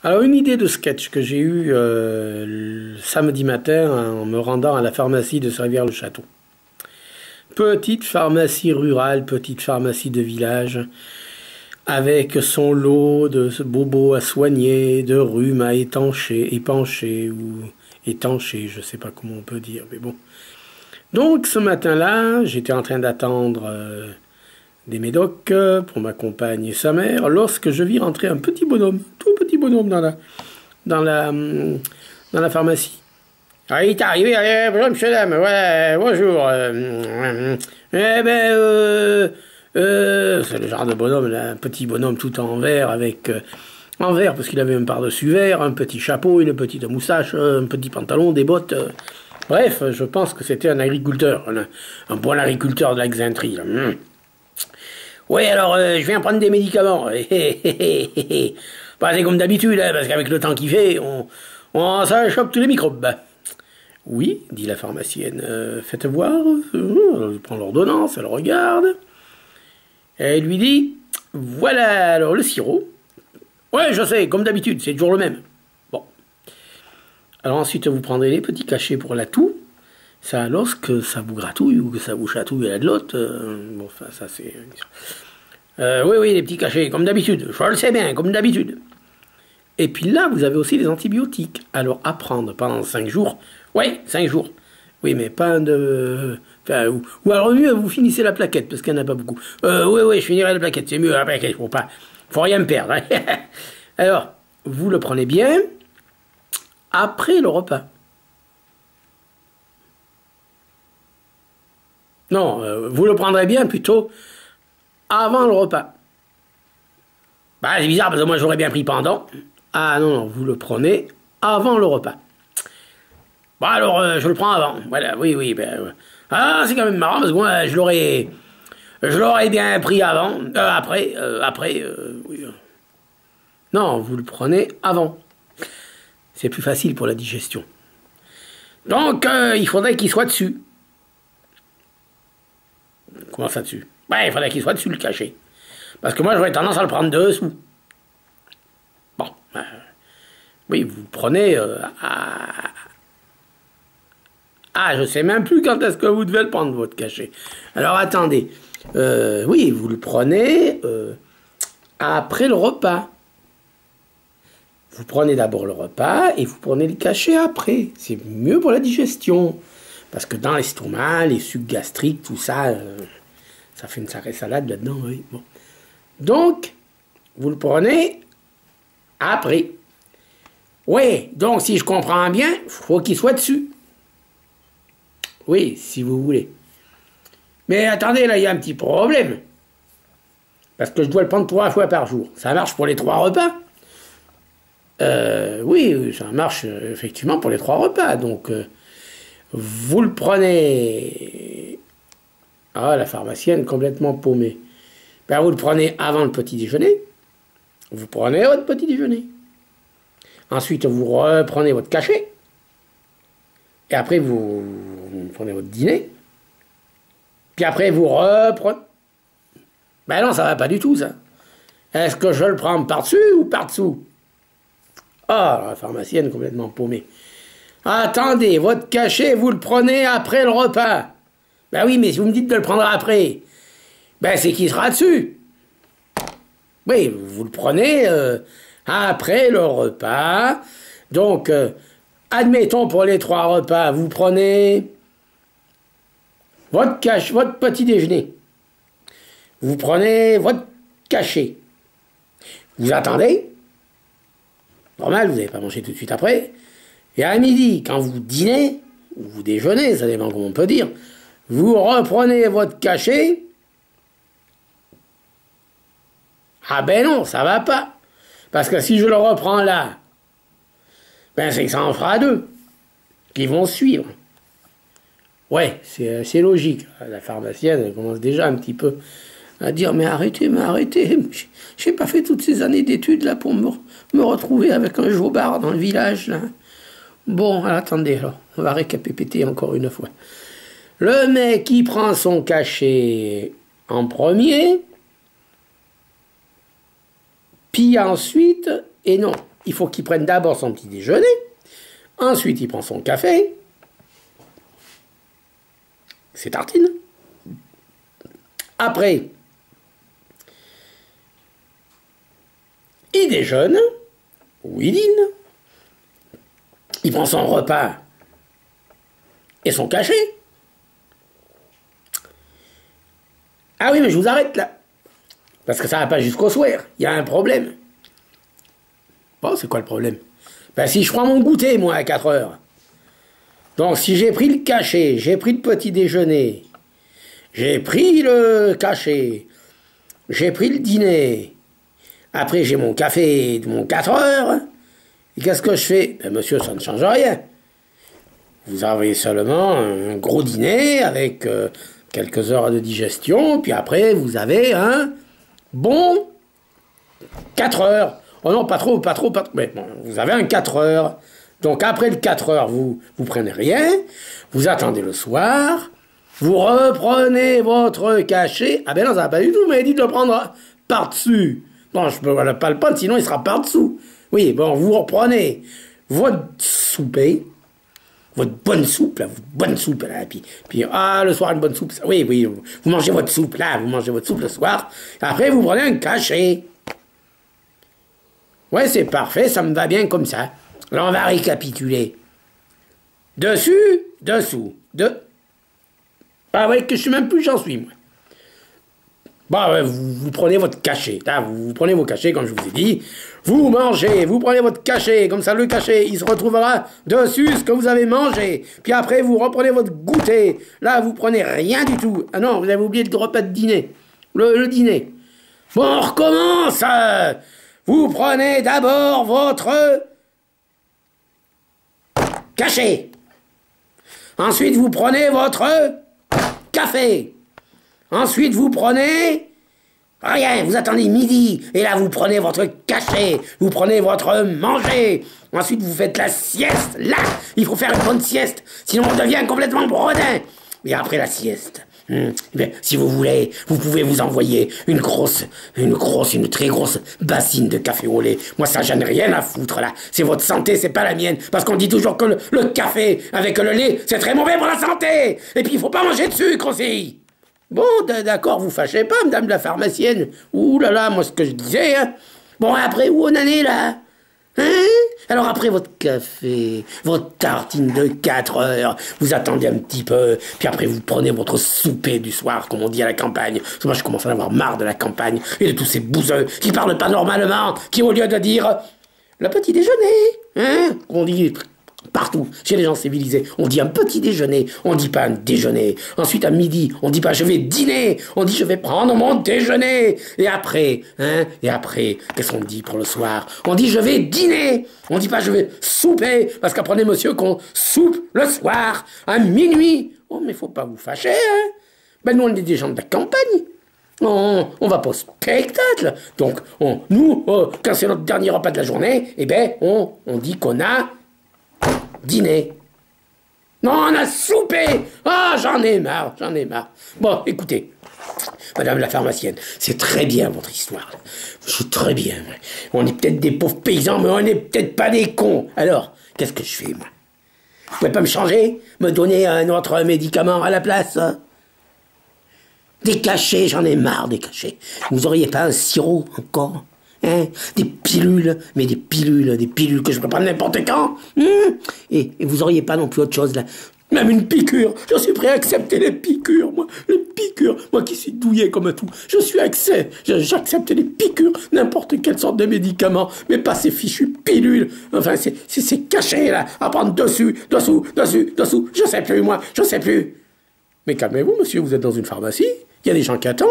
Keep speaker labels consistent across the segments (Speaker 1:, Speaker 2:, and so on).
Speaker 1: Alors, une idée de sketch que j'ai eue le samedi matin en me rendant à la pharmacie de Servières-le-Château. Petite pharmacie rurale, petite pharmacie de village, avec son lot de bobos à soigner, de rhume à épancher ou étancher, je ne sais pas comment on peut dire, mais bon. Donc, ce matin-là, j'étais en train d'attendre des médocs pour ma compagne et sa mère, lorsque je vis rentrer un petit bonhomme, tout petit bonhomme dans la pharmacie. Ah, il est arrivé, allez, bonjour monsieur, dame, ouais, bonjour. C'est le genre de bonhomme, là, un petit bonhomme tout en vert, en vert, parce qu'il avait un par-dessus vert, un petit chapeau, une petite moustache, un petit pantalon, des bottes. Bref, je pense que c'était un agriculteur, un bon agriculteur de la Xaintrie. Oui, alors, je viens prendre des médicaments. Bah, c'est comme d'habitude, hein, parce qu'avec le temps qu'il fait, ça chope tous les microbes. Oui, dit la pharmacienne, faites voir. Elle prend l'ordonnance, elle regarde. Et elle lui dit, voilà, alors le sirop. Ouais, je sais, comme d'habitude, c'est toujours le même. Bon. Alors ensuite, vous prendrez les petits cachets pour la toux. Ça, lorsque ça vous gratouille ou que ça vous chatouille à la glotte, bon, ça c'est... oui, les petits cachets, comme d'habitude. Je le sais bien, comme d'habitude. Et puis là, vous avez aussi les antibiotiques. Alors, à prendre pendant 5 jours. Oui, 5 jours. Oui, mais pas de... Enfin, ou alors mieux, vous finissez la plaquette, parce qu'il n'y en a pas beaucoup. Oui, je finirai la plaquette, c'est mieux la plaquette, faut rien perdre. Hein. Alors, vous le prenez bien après le repas. Non, vous le prendrez bien plutôt avant le repas. Bah, c'est bizarre, parce que moi, j'aurais bien pris pendant. Ah non, vous le prenez avant le repas. Bon, alors, je le prends avant. Voilà, oui, ben... Ah, c'est quand même marrant, parce que moi, je l'aurais bien pris avant. Après, oui. Non, vous le prenez avant. C'est plus facile pour la digestion. Donc, il faudrait qu'il soit dessus. Comment ça dessus? Ouais, il faudrait qu'il soit dessus, le cachet. Parce que moi, j'aurais tendance à le prendre dessous. Bon, oui, vous le prenez Ah, je sais même plus quand est-ce que vous devez le prendre, votre cachet. Alors, attendez. Oui, vous le prenez après le repas. Vous prenez d'abord le repas et vous prenez le cachet après. C'est mieux pour la digestion. Parce que dans l'estomac, les sucs gastriques, tout ça, ça fait une sacrée salade là-dedans, oui. Bon. Donc, vous le prenez après. Oui, donc si je comprends bien, il faut qu'il soit dessus. Oui, si vous voulez. Mais attendez, là, il y a un petit problème. Parce que je dois le prendre 3 fois par jour. Ça marche pour les 3 repas? Oui, ça marche effectivement pour les 3 repas. Donc, vous le prenez... Ah, la pharmacienne complètement paumée. Ben, vous le prenez avant le petit déjeuner. Vous prenez votre petit déjeuner. Ensuite, vous reprenez votre cachet. Et après, vous prenez votre dîner. Puis après, vous reprenez... Ben non, ça va pas du tout, ça. Est-ce que je le prends par-dessus ou par-dessous? Ah, la pharmacienne complètement paumée. Attendez, votre cachet, vous le prenez après le repas. Ben oui, mais si vous me dites de le prendre après, ben c'est qu'il sera dessus. Oui, vous le prenez après le repas. Donc, admettons pour les 3 repas, vous prenez votre petit déjeuner. Vous prenez votre cachet. Vous attendez. Normal, vous n'allez pas manger tout de suite après. Et à midi, quand vous dînez, ou vous déjeunez, ça dépend comment on peut dire, vous reprenez votre cachet. Ah ben non, ça va pas. Parce que si je le reprends là, ben c'est que ça en fera 2 qui vont suivre. Ouais, c'est logique. La pharmacienne, elle commence déjà un petit peu à dire, mais arrêtez. J'ai pas fait toutes ces années d'études là pour me retrouver avec un jobard dans le village là. Bon, attendez, alors, on va récapituler encore une fois. Le mec qui prend son cachet en premier, puis ensuite, et non, il faut qu'il prenne d'abord son petit déjeuner, ensuite il prend son café, ses tartines, après il déjeune, ou il dîne, il prend son repas et son cachet. Ah oui, mais je vous arrête là. Parce que ça va pas jusqu'au soir. Il y a un problème. Bon, c'est quoi le problème? Ben si je prends mon goûter, moi, à 4 heures. Donc si j'ai pris le cachet, j'ai pris le petit déjeuner, j'ai pris le cachet, j'ai pris le dîner, après j'ai mon café de mon 4 heures, et qu'est-ce que je fais? Ben monsieur, ça ne change rien. Vous avez seulement un gros dîner avec quelques heures de digestion, puis après vous avez un bon 4 heures. Oh non, pas trop, mais bon, vous avez un 4 heures. Donc après le 4 heures, vous prenez rien, vous attendez le soir, vous reprenez votre cachet. Ah ben non, ça va pas du tout, vous m'avez dit de le prendre par-dessus. Bon, je peux pas le prendre, sinon il sera par-dessous. Oui, bon, vous reprenez votre souper, votre bonne soupe, là, puis le soir, une bonne soupe, ça, oui, vous mangez votre soupe, là, vous mangez votre soupe le soir, après vous prenez un cachet. Ouais, c'est parfait, ça me va bien comme ça. Alors on va récapituler. Dessus, dessous, Ah ouais, que je sais même plus où j'en suis, moi. Bah ouais, vous prenez votre cachet, là, vous prenez vos cachets, comme je vous ai dit, vous mangez, vous prenez votre cachet, comme ça le cachet, il se retrouvera dessus ce que vous avez mangé, puis après vous reprenez votre goûter, là vous prenez rien du tout, ah non, vous avez oublié le repas de dîner, le dîner. Bon, on recommence, vous prenez d'abord votre cachet, ensuite vous prenez votre café, ensuite, vous prenez rien, vous attendez midi, et là, vous prenez votre cachet, vous prenez votre manger. Ensuite, vous faites la sieste. Là, il faut faire une bonne sieste, sinon on devient complètement bredin. Mais après la sieste, bien, si vous voulez, vous pouvez vous envoyer une très grosse bassine de café au lait. Moi, ça, j'en ai rien à foutre, là. C'est votre santé, c'est pas la mienne. Parce qu'on dit toujours que le café avec le lait, c'est très mauvais pour la santé. Et puis, il faut pas manger de sucre aussi. Bon, d'accord, vous fâchez pas, madame la pharmacienne. Ouh là là, moi, ce que je disais, hein. Bon, après, où on en est, là? Hein? Alors, après votre café, votre tartine de 4 heures, vous attendez un petit peu, puis après, vous prenez votre souper du soir, comme on dit à la campagne. Parce que moi, je commence à en avoir marre de la campagne et de tous ces bouseux qui parlent pas normalement, qui, au lieu de dire le petit déjeuner, hein, on dit partout, chez les gens civilisés, on dit un petit déjeuner, on dit pas un déjeuner. Ensuite, à midi, on dit pas je vais dîner, on dit je vais prendre mon déjeuner. Et après, qu'est-ce qu'on dit pour le soir? On dit je vais dîner, on dit pas je vais souper, parce qu'apprenez monsieur qu'on soupe le soir, à minuit. Oh, mais faut pas vous fâcher, hein. Ben nous, on est des gens de la campagne. On va pas au spectacle. Donc, nous, quand c'est notre dernier repas de la journée, eh ben, on dit qu'on a dîner. Non, on a soupé. Ah, j'en ai marre. Bon, écoutez, madame la pharmacienne, c'est très bien votre histoire. C'est très bien. On est peut-être des pauvres paysans, mais on n'est peut-être pas des cons. Alors, qu'est-ce que je fais, moi? Vous pouvez pas me changer? Me donner un autre médicament à la place? Des cachets, j'en ai marre des cachets. Vous auriez pas un sirop encore? Hein, des pilules que je peux prendre n'importe quand. Et vous auriez pas non plus autre chose là? Même une piqûre. Je suis prêt à accepter les piqûres, moi. Les piqûres. Moi qui suis douillet comme tout. J'accepte les piqûres. N'importe quelle sorte de médicament. Mais pas ces fichues pilules. Enfin, c'est caché là. À prendre dessus. Je sais plus, moi. Je sais plus. Mais calmez-vous, monsieur. Vous êtes dans une pharmacie. Il y a des gens qui attendent.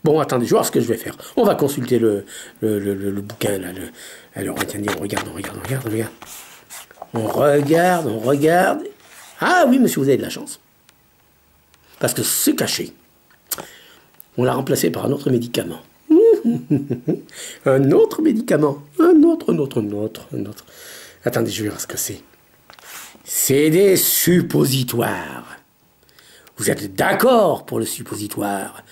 Speaker 1: Bon, attendez, je vais voir ce que je vais faire. On va consulter le bouquin, là. Alors, on regarde. On regarde. Ah oui, monsieur, vous avez de la chance. Parce que ce cachet, on l'a remplacé par un autre médicament. Un autre médicament. Un autre. Attendez, je vais voir ce que c'est. C'est des suppositoires. Vous êtes d'accord pour le suppositoire?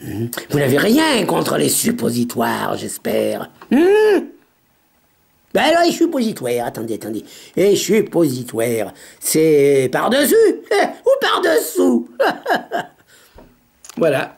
Speaker 1: Vous n'avez rien contre les suppositoires, j'espère. Ben alors, les suppositoires, attendez. Les suppositoires, c'est par-dessus ou par-dessous? Voilà.